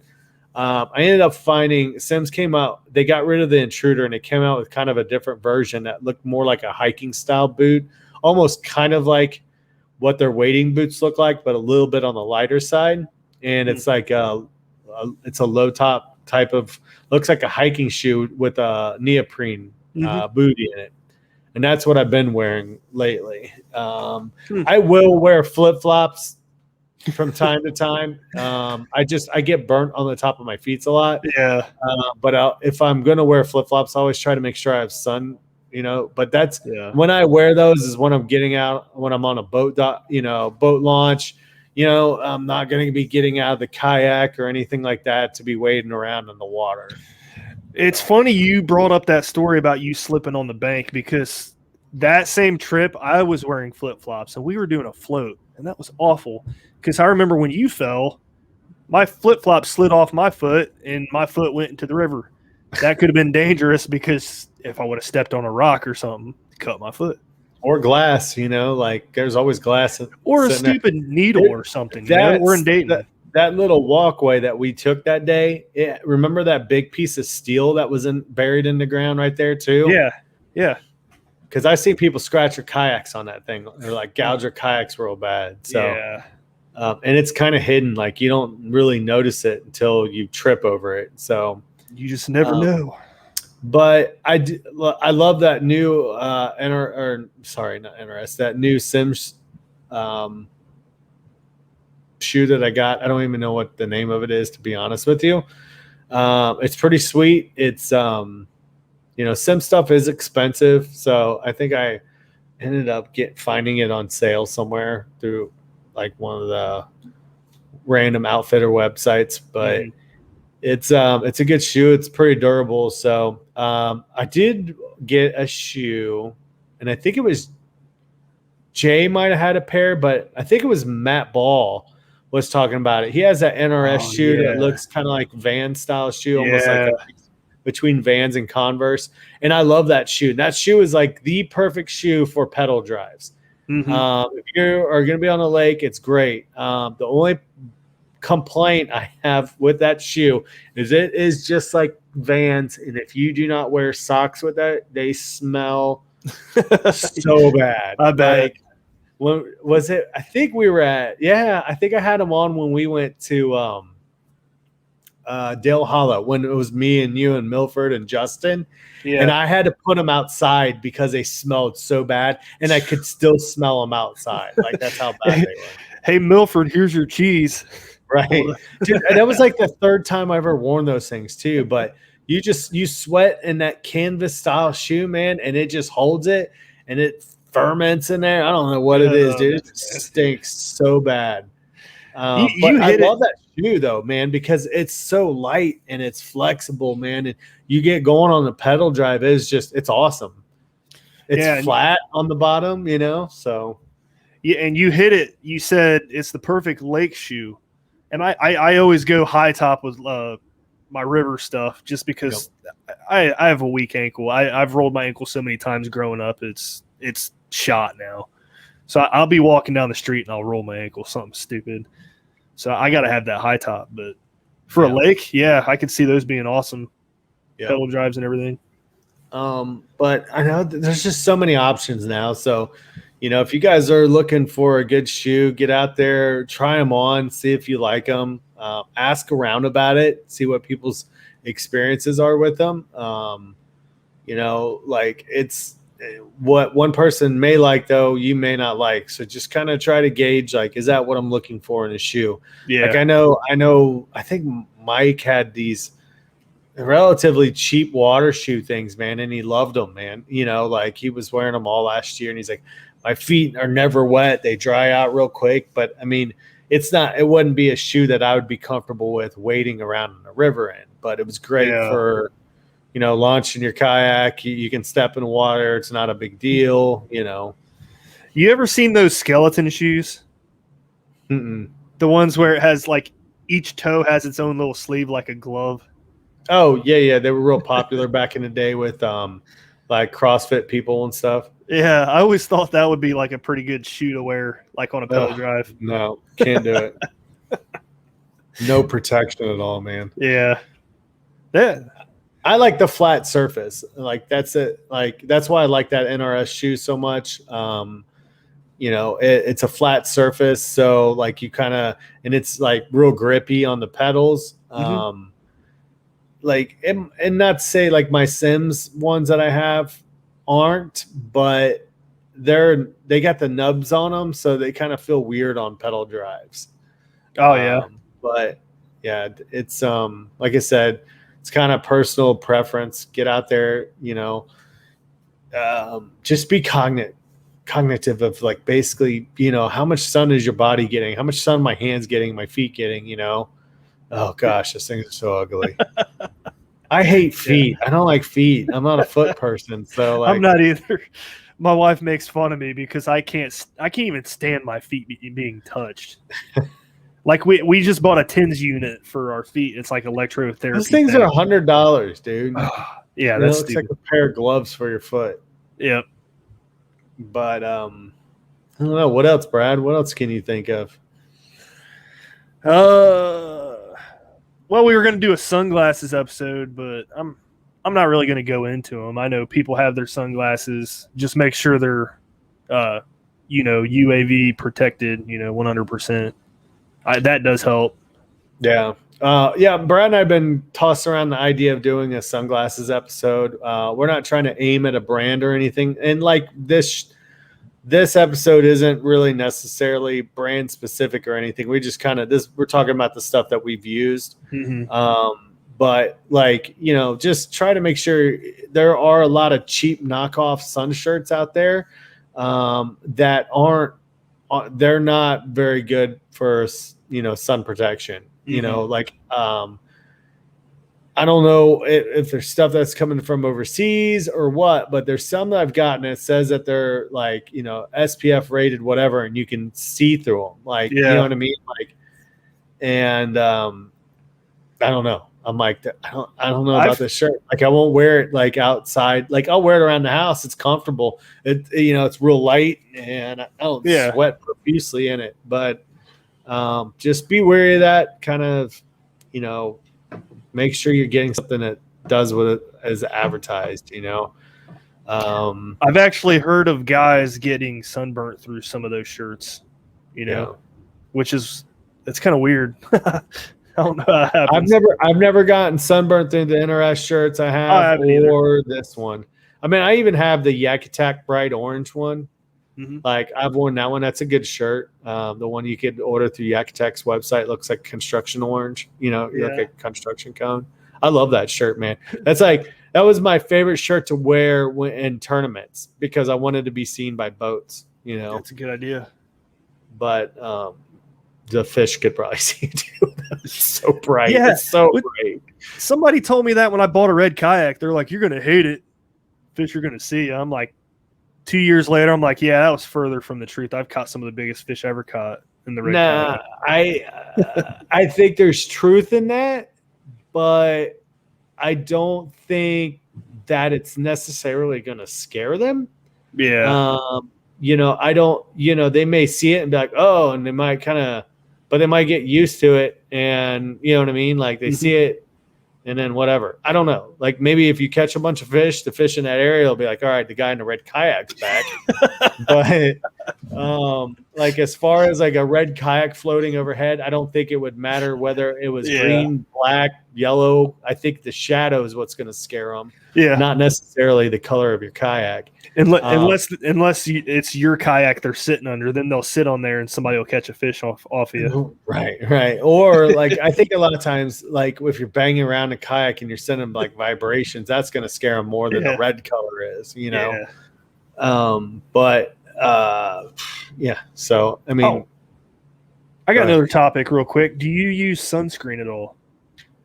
I ended up finding Sims came out. They got rid of the intruder and it came out with kind of a different version that looked more like a hiking style boot, almost kind of like what their wading boots look like, but a little bit on the lighter side. And it's like it's a low top type of, looks like a hiking shoe with a neoprene booty in it. And that's what I've been wearing lately. I will wear flip-flops from time to time. I get burnt on the top of my feet a lot. Yeah. But if I'm going to wear flip-flops, I always try to make sure I have sun, but that's when I wear those is when I'm getting out, when I'm on a boat launch. I'm not going to be getting out of the kayak or anything like that to be wading around in the water. It's funny you brought up that story about you slipping on the bank, because that same trip I was wearing flip-flops and we were doing a float, and that was awful because I remember when you fell, my flip-flop slid off my foot and my foot went into the river. That could have been dangerous because if I would have stepped on a rock or something, cut my foot. Or glass, like there's always glass. Or a stupid needle or something. We're in Dayton. That little walkway that we took that day, remember that big piece of steel that was buried in the ground right there too? Yeah, yeah. Because I see people scratch their kayaks on that thing, or like gouge their kayaks real bad. So, yeah. And it's kind of hidden, like you don't really notice it until you trip over it. So you just never know. But I love that new that new Sims shoe that I got. I don't even know what the name of it is, to be honest with you. It's pretty sweet. It's Sim stuff is expensive, so I think I ended up finding it on sale somewhere through like one of the random outfitter websites. But it's a good shoe. It's pretty durable. So I did get a shoe, and I think it was Jay might have had a pair, but I think it was Matt Ball was talking about it. He has that NRS shoe that looks kind of like Van style shoe, almost like between Vans and Converse. And I love that shoe. That shoe is like the perfect shoe for pedal drives. If you are going to be on a lake, it's great. The only complaint I have with that shoe is it is just like Vans, and if you do not wear socks with that, they smell so bad. I bet. Like, when was it? I think we were I think I had them on when we went to Dale Hollow, when it was me and you and Milford and Justin. Yeah. And I had to put them outside because they smelled so bad, and I could still smell them outside. Like, that's how bad they were. Hey, Milford, here's your cheese. Right. Dude, that was like the third time I ever worn those things too. But you sweat in that canvas style shoe, man, and it just holds it, and it ferments in there. I don't know what it is, dude. It stinks so bad. But I love that shoe though, man, because it's so light and it's flexible, man. And you get going on the pedal drive, it's awesome. It's flat on the bottom, so. Yeah, and you hit it. You said it's the perfect lake shoe. And I always go high top with my river stuff just because I have a weak ankle. I've rolled my ankle so many times growing up. It's shot now. So I'll be walking down the street and I'll roll my ankle, something stupid. So I got to have that high top. But for a lake, I could see those being awesome. Pedal drives and everything. But I know there's just so many options now. So, if you guys are looking for a good shoe, get out there, try them on, see if you like them, ask around about it, see what people's experiences are with them. Like it's what one person may like, though, you may not like. So just kind of try to gauge, like, is that what I'm looking for in a shoe? Yeah. Like I think Mike had these relatively cheap water shoe things, man, and he loved them, man. Like he was wearing them all last year, and he's like, my feet are never wet, they dry out real quick. But I mean, it wouldn't be a shoe that I would be comfortable with wading around in a river in, but it was great for launching your kayak. You can step in the water, it's not a big deal. You ever seen those skeleton shoes? Mm-mm. The ones where it has like each toe has its own little sleeve like a glove. Oh, yeah. They were real popular back in the day with like CrossFit people and stuff. Yeah, I always thought that would be like a pretty good shoe to wear, like on a pedal drive. No, can't do it. No protection at all, man. Yeah. I like the flat surface. Like that's it. Like that's why I like that NRS shoe so much. It's a flat surface, so like you kind of, and it's like real grippy on the pedals. Mm-hmm. Like, and not to say like my Sims ones that I have aren't, but they got the nubs on them, so they kind of feel weird on pedal drives. Oh yeah. But yeah, it's like I said, it's kind of personal preference. Get out there, just be cognitive of like basically, how much sun is your body getting? How much sun my hands getting, my feet getting, Oh gosh, those things are so ugly. I hate feet. I don't like feet. I'm not a foot person. So like, I'm not either. My wife makes fun of me because I can't even stand my feet being touched. Like we just bought a TENS unit for our feet. It's like electrotherapy. Those things are $100, dude. Yeah, that looks like a pair of gloves for your foot. Yep. But I don't know. What else, Brad? What else can you think of? Well, we were going to do a sunglasses episode, but I'm not really going to go into them. I know people have their sunglasses. Just make sure they're, UAV protected, 100%. That does help. Yeah. Brad and I have been tossing around the idea of doing a sunglasses episode. We're not trying to aim at a brand or anything. And like this episode isn't really necessarily brand specific or anything. We just we're talking about the stuff that we've used. Mm-hmm. But like, just try to make sure there are a lot of cheap knockoff sun shirts out there that they're not very good for, sun protection. Mm-hmm. I don't know if there's stuff that's coming from overseas or what, but there's some that I've gotten that says that they're like, SPF rated, whatever, and you can see through them. Like, you know what I mean? Like, and I don't know. I'm like, I don't know about this shirt. Like, I won't wear it like outside. Like, I'll wear it around the house. It's comfortable. It's real light, and I don't sweat profusely in it. But just be wary of that. Kind of, make sure you're getting something that does what it is advertised. I've actually heard of guys getting sunburnt through some of those shirts. Which is it's kind of weird. I don't know how it happens. I've never gotten sunburned through the NRS shirts I have or this one. I mean, I even have the Yak Attack bright orange one. Mm-hmm. Like I've worn that one. That's a good shirt. The one you could order through Yak Attack's website looks like construction orange. Like a construction cone. I love that shirt, man. That was my favorite shirt to wear in tournaments because I wanted to be seen by boats. That's a good idea. But the fish could probably see it too. It's so bright. Yeah, it's so bright. Somebody told me that when I bought a red kayak. They're like, "You're gonna hate it. Fish are gonna see you." I'm like, 2 years later, I'm like, yeah, that was further from the truth. I've caught some of the biggest fish I ever caught in the red kayak. I think there's truth in that, but I don't think that it's necessarily going to scare them. Yeah. I don't, they may see it and be like, oh, and they might but they might get used to it. And you know what I mean? Like they see it And then whatever. I don't know. Like maybe if you catch a bunch of fish, the fish in that area will be like, all right, the guy in the red kayak's back. But like as far as like a red kayak floating overhead, I don't think it would matter whether it was green, black, yellow. I think the shadow is what's going to scare them. Yeah. Not necessarily the color of your kayak. Unless it's your kayak they're sitting under, then they'll sit on there and somebody will catch a fish off you. Right. Or like I think a lot of times, like if you're banging around a kayak and you're sending them like vibrations, that's going to scare them more than the red color is, you know. Yeah. So I mean, I got another topic real quick. Do you use sunscreen at all?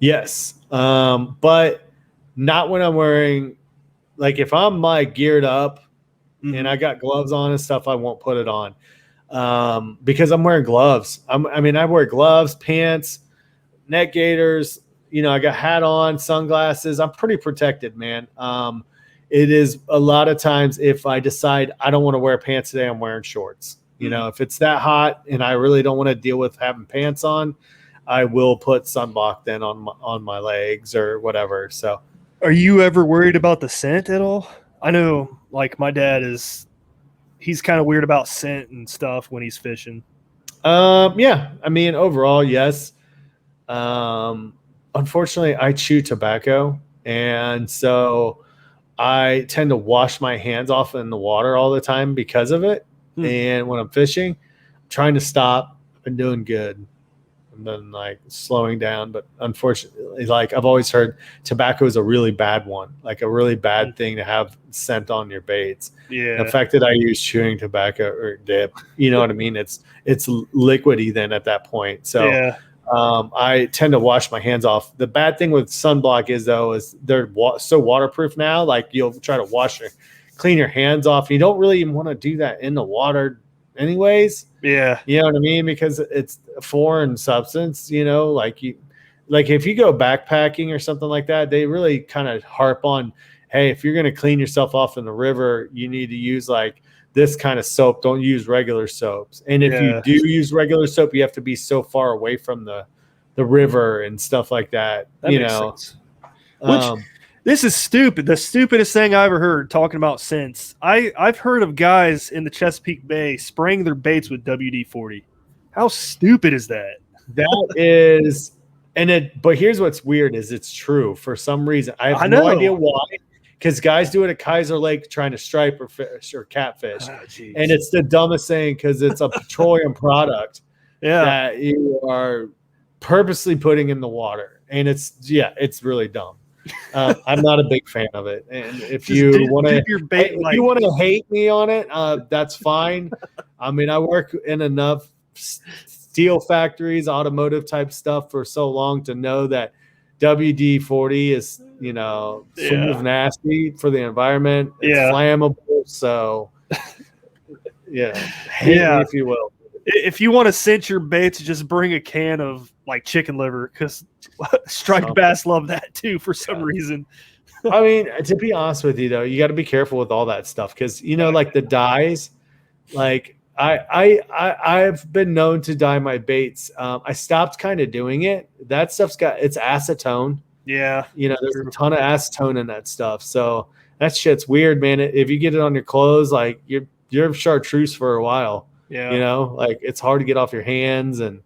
Yes, but not when I'm wearing. Like if I'm like geared up and I got gloves on and stuff, I won't put it on because I'm wearing gloves. I wear gloves, pants, neck gaiters. You know, I got hat on, sunglasses. I'm pretty protected, man. It is a lot of times if I decide I don't want to wear pants today, I'm wearing shorts. You know, if it's that hot and I really don't want to deal with having pants on, I will put sunblock then on my legs or whatever. So. Are you ever worried about the scent at all? I know, like my dad he's kind of weird about scent and stuff when he's fishing. Yeah. I mean, overall, yes. Unfortunately, I chew tobacco, and so I tend to wash my hands off in the water all the time because of it. And when I'm fishing, I'm trying to stop. I've been doing good. And then like slowing down, but unfortunately, like I've always heard tobacco is a really bad one, like a really bad thing to have scent on your baits. Yeah. The fact that I use chewing tobacco or dip, you know what I mean? It's liquidy then at that point. So I tend to wash my hands off. The bad thing with sunblock is they're so waterproof now. Like you'll try to clean your hands off. You don't really even want to do that in the water anyways. Yeah. You know what I mean? Because it's a foreign substance, you know, like if you go backpacking or something like that, they really kind of harp on, hey, if you're going to clean yourself off in the river, you need to use like this kind of soap. Don't use regular soaps. And if you do use regular soap, you have to be so far away from the river and stuff like that. That you makes know, sense. This is stupid. The stupidest thing I ever heard talking about scents. I've heard of guys in the Chesapeake Bay spraying their baits with WD-40. How stupid is that? That is, but here's what's weird is it's true for some reason. I have no idea why. Because guys do it at Kaiser Lake trying to stripe or fish or catfish. And it's the dumbest thing because it's a petroleum product that you are purposely putting in the water. And it's really dumb. I'm not a big fan of it. And if you want to hate me on it, that's fine. I mean, I work in enough steel factories, automotive type stuff for so long to know that WD-40 is, you know, sort of nasty for the environment. It's flammable. So, hate me if you will. If you want to cinch your baits, just bring a can of like chicken liver because striped bass love that too for some reason. I mean, to be honest with you though, you got to be careful with all that stuff because you know, like the dyes. Like I've been known to dye my baits. I stopped kind of doing it. That stuff's it's acetone. Yeah, you know, there's a ton of acetone in that stuff. So that shit's weird, man. If you get it on your clothes, like you're chartreuse for a while. Yeah. You know, like it's hard to get off your hands. And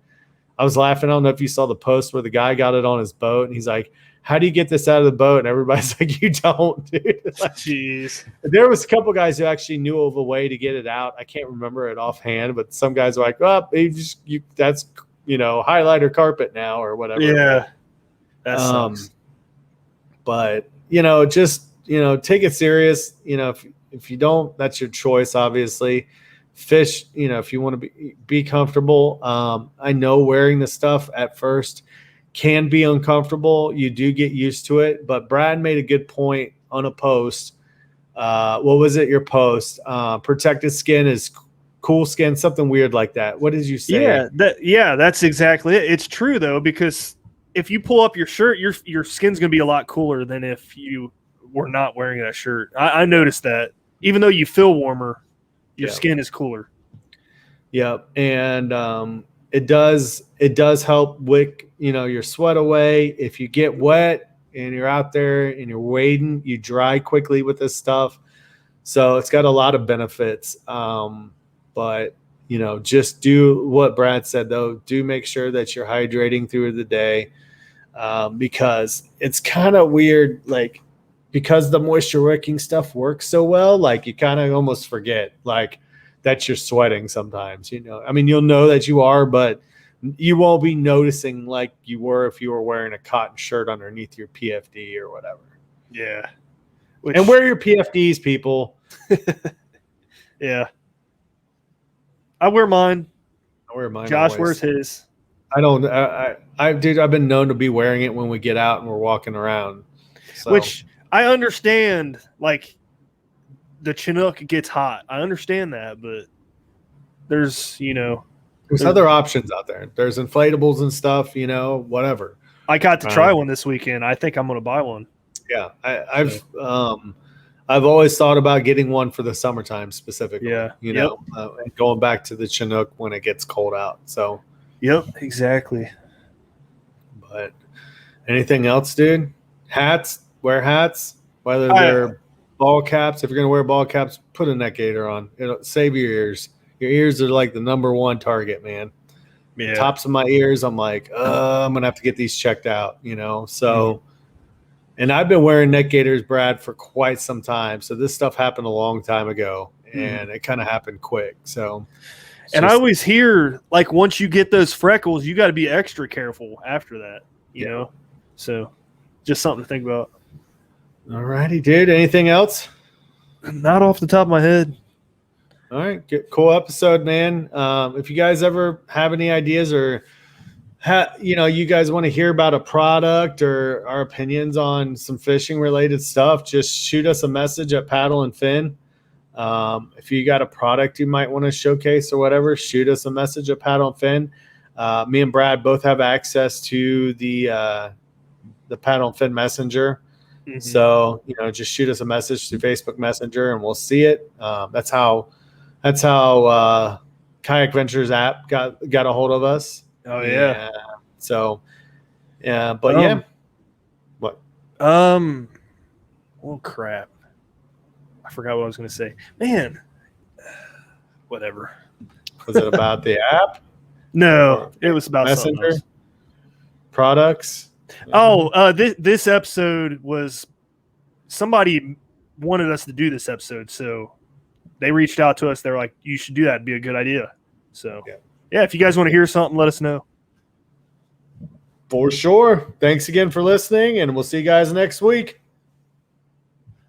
I was laughing. I don't know if you saw the post where the guy got it on his boat and he's like, how do you get this out of the boat? And everybody's like, you don't, dude. Like, jeez. There was a couple guys who actually knew of a way to get it out. I can't remember it offhand, but some guys were like, oh, that's, you know, highlighter carpet now or whatever. Yeah. That sucks. But, you know, just, you know, take it serious. You know, if you don't, that's your choice, obviously. Fish, you know, if you want to be comfortable. I know wearing the stuff at first can be uncomfortable. You do get used to it. But Brad made a good point on a post. What was it? Your post? Protected skin is cool skin, something weird like that. What did you say? Yeah, that's exactly it. It's true though, because if you pull up your shirt, your skin's gonna be a lot cooler than if you were not wearing that shirt. I noticed that. Even though you feel warmer, your skin is cooler. Yep. And it does help wick, you know, your sweat away. If you get wet, and you're out there and you're wading, you dry quickly with this stuff. So it's got a lot of benefits. But, you know, just do what Brad said, though. Do make sure that you're hydrating through the day, because it's kind of weird, like, because the moisture wicking stuff works so well, like you kind of almost forget like that you're sweating sometimes, you know. I mean, you'll know that you are, but you won't be noticing like you were if you were wearing a cotton shirt underneath your PFD or whatever. Yeah. And wear your PFDs, people. Yeah. I wear mine. I wear mine. Josh always. wears his. Dude, I've been known to be wearing it when we get out and we're walking around. So. Which I understand, like, the Chinook gets hot. I understand that, but there's, you know. There's other options out there. There's inflatables and stuff, you know, whatever. I got to try one this weekend. I think I'm going to buy one. Yeah. I've always thought about getting one for the summertime specifically. Yeah. You know, and going back to the Chinook when it gets cold out. So. Yep, exactly. But anything else, dude? Hats. Wear hats, whether they're ball caps. If you're going to wear ball caps, put a neck gaiter on. It'll save your ears. Your ears are like the number one target, man. Yeah. Tops of my ears, I'm like, I'm going to have to get these checked out, you know? So, and I've been wearing neck gaiters, Brad, for quite some time. So this stuff happened a long time ago, and it kind of happened quick. So, and I always hear, like, once you get those freckles, you got to be extra careful after that, you know? So just something to think about. All righty, dude. Anything else? Not off the top of my head. All right. Cool episode, man. If you guys ever have any ideas or, you know, you guys want to hear about a product or our opinions on some fishing related stuff, just shoot us a message at Paddle and Fin. If you got a product you might want to showcase or whatever, shoot us a message at Paddle and Fin. Me and Brad both have access to the Paddle and Fin Messenger. Mm-hmm. So, you know, just shoot us a message through Facebook Messenger and we'll see it. That's how Kayak Ventures app got a hold of us. Oh yeah. So, yeah, but yeah. What? Oh crap. I forgot what I was going to say. Man. Whatever. Was it about the app? No, it was about Messenger something else. Products. Oh, this episode was somebody wanted us to do this episode, so they reached out to us. They're like, "You should do that. It'd be a good idea." So, yeah, if you guys want to hear something, let us know. For sure. Thanks again for listening, and we'll see you guys next week.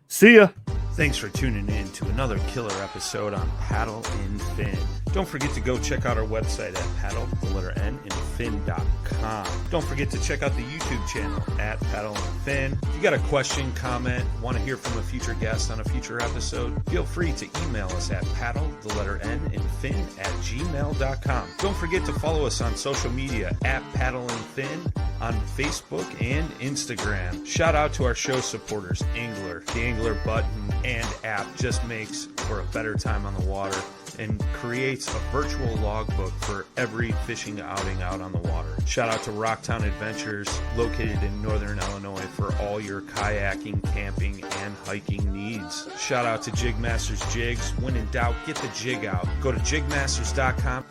See ya. Thanks for tuning in to another killer episode on Paddle and Fin. Don't forget to go check out our website at paddle_and_fin.com. Don't forget to check out the YouTube channel at Paddle and Fin. If you got a question, comment, want to hear from a future guest on a future episode, feel free to email us at paddle_and_fin@gmail.com. Don't forget to follow us on social media at Paddle and Fin on Facebook and Instagram. Shout out to our show supporters, Angler. The Angler button and app just makes for a better time on the water and creates a virtual logbook for every fishing outing out on the water. Shout out to Rocktown Adventures, located in Northern Illinois, for all your kayaking, camping, and hiking needs. Shout out to Jig Masters Jigs. When in doubt, get the jig out. Go to jigmasters.com